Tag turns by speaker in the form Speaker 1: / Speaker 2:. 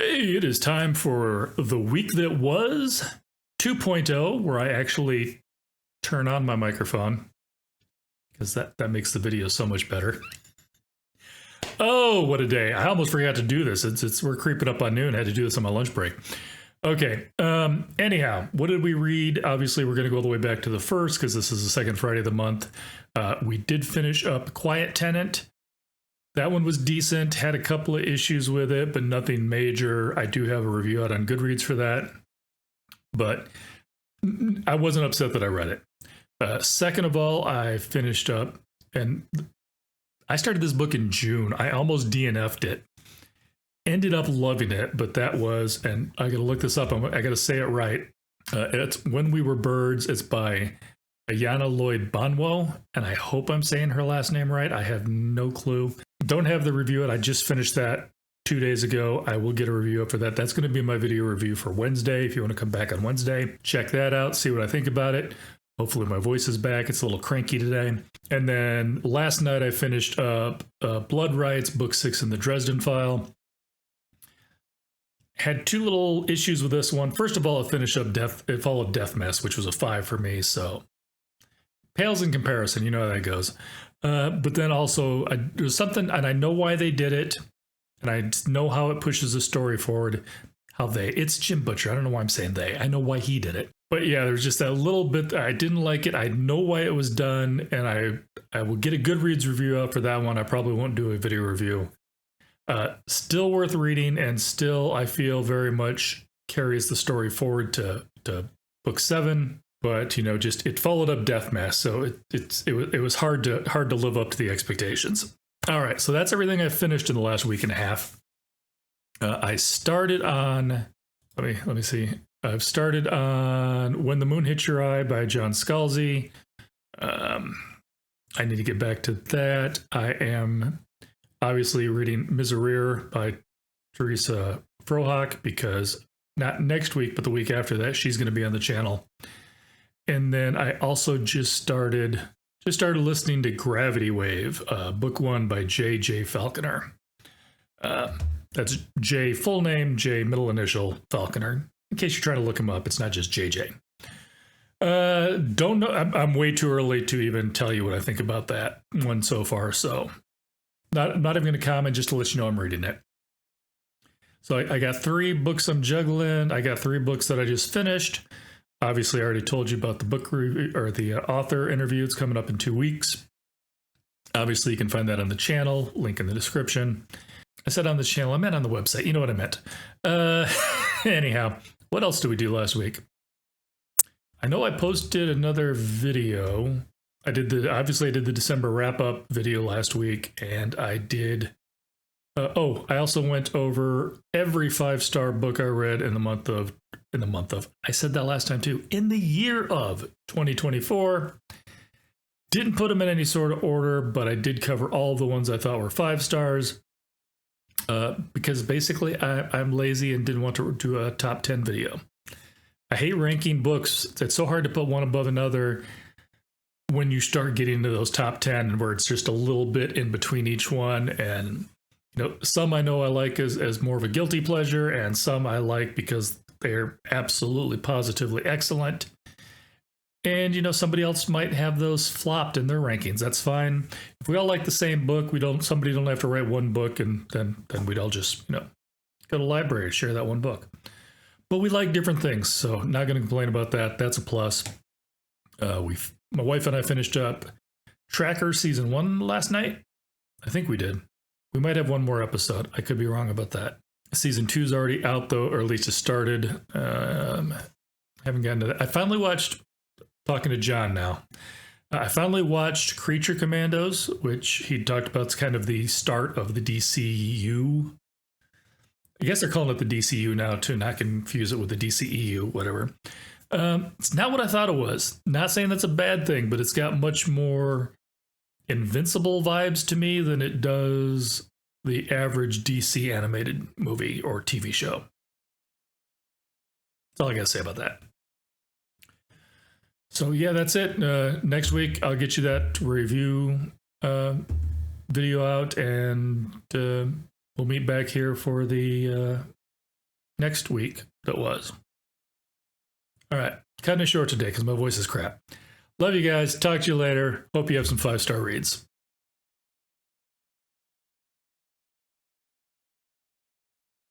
Speaker 1: Hey, it is time for the week that was 2.0, where I actually turn on my microphone because that makes the video so much better. Oh, what a day. I almost forgot to do this. We're creeping up on noon. I had to do this on my lunch break. Okay. Anyhow, what did we read? Obviously, we're going to go all the way back to the first because this is the second Friday of the month. We did finish up Quiet Tenant. That one was decent, had a couple of issues with it, but nothing major. I do have a review out on Goodreads for that, but I wasn't upset that I read it. Second of all, I finished up, and I started this book in June. I almost DNF'd it. Ended up loving it, but that was, and I got to look this up. I got to say it right. It's When We Were Birds. It's by Ayana Lloyd Bonwo, and I hope I'm saying her last name right. I have no clue. Don't have the review. I just finished that 2 days ago. I will get a review up for that. That's going to be my video review for Wednesday. If you want to come back on Wednesday, check that out, see what I think about it. Hopefully my voice is back. It's a little cranky today. And then last night I finished up Blood Rights, Book 6 in the Dresden File. Had two little issues with this one. First of all, it followed Death Mess, which was a 5 for me, so pales in comparison. You know how that goes. But then also, there's something, and I know why they did it, and I know how it pushes the story forward. It's Jim Butcher. I don't know why I'm saying they. I know why he did it. But yeah, there's just that little bit. I didn't like it. I know why it was done, and I will get a Goodreads review out for that one. I probably won't do a video review. Still worth reading, and still I feel very much carries the story forward to book 7. But just it followed up Death Mass, so it was hard to live up to the expectations. All right, so that's everything I finished in the last week and a half. I started on let me see. I've started on When the Moon Hits Your Eye by John Scalzi. I need to get back to that. I am obviously reading Misereer by Teresa Frohock because not next week, but the week after that, she's going to be on the channel. And then I also just started listening to Gravity Wave, book 1 by J. Falconer. That's J full name, J middle initial, Falconer. In case you're trying to look him up, it's not just JJ. Don't know. I'm way too early to even tell you what I think about that one so far. So not even going to comment, just to let you know I'm reading it. So I got 3 books I'm juggling. I got 3 books that I just finished. Obviously, I already told you about the book review or the author interview. It's coming up in 2 weeks. Obviously, you can find that on the channel, link in the description. I said on the channel, I meant on the website. You know what I meant. Anyhow, what else did we do last week? I know I posted another video. I did the December wrap-up video last week, and I did... I also went over every 5-star book I read in I said that last time too, in the year of 2024. Didn't put them in any sort of order, but I did cover all the ones I thought were 5 stars. Because basically I'm lazy and didn't want to do a top 10 video. I hate ranking books. It's so hard to put one above another when you start getting into those top 10 where it's just a little bit in between each one. And some I know I like as more of a guilty pleasure, and some I like because they're absolutely positively excellent. And somebody else might have those flopped in their rankings. That's fine. If we all like the same book, somebody don't have to write one book, and then we'd all just go to the library and share that one book. But we like different things, so not going to complain about that. That's a plus. My wife and I finished up Tracker season 1 last night. I think we did. We might have one more episode. I could be wrong about that. Season 2 is already out, though, or at least it started. Haven't gotten to that. I finally watched, talking to John now, I finally watched Creature Commandos, which he talked about. It's kind of the start of the DCU. I guess they're calling it the DCU now, to not confuse it with the DCEU, whatever. It's not what I thought it was. Not saying that's a bad thing, but it's got much more Invincible vibes to me than it does the average DC animated movie or TV show. That's all I got to say about that. So yeah, that's it. Next week, I'll get you that review video out, and we'll meet back here for the next week that was. All right. Cutting it short today because my voice is crap. Love you guys. Talk to you later. Hope you have some 5-star reads.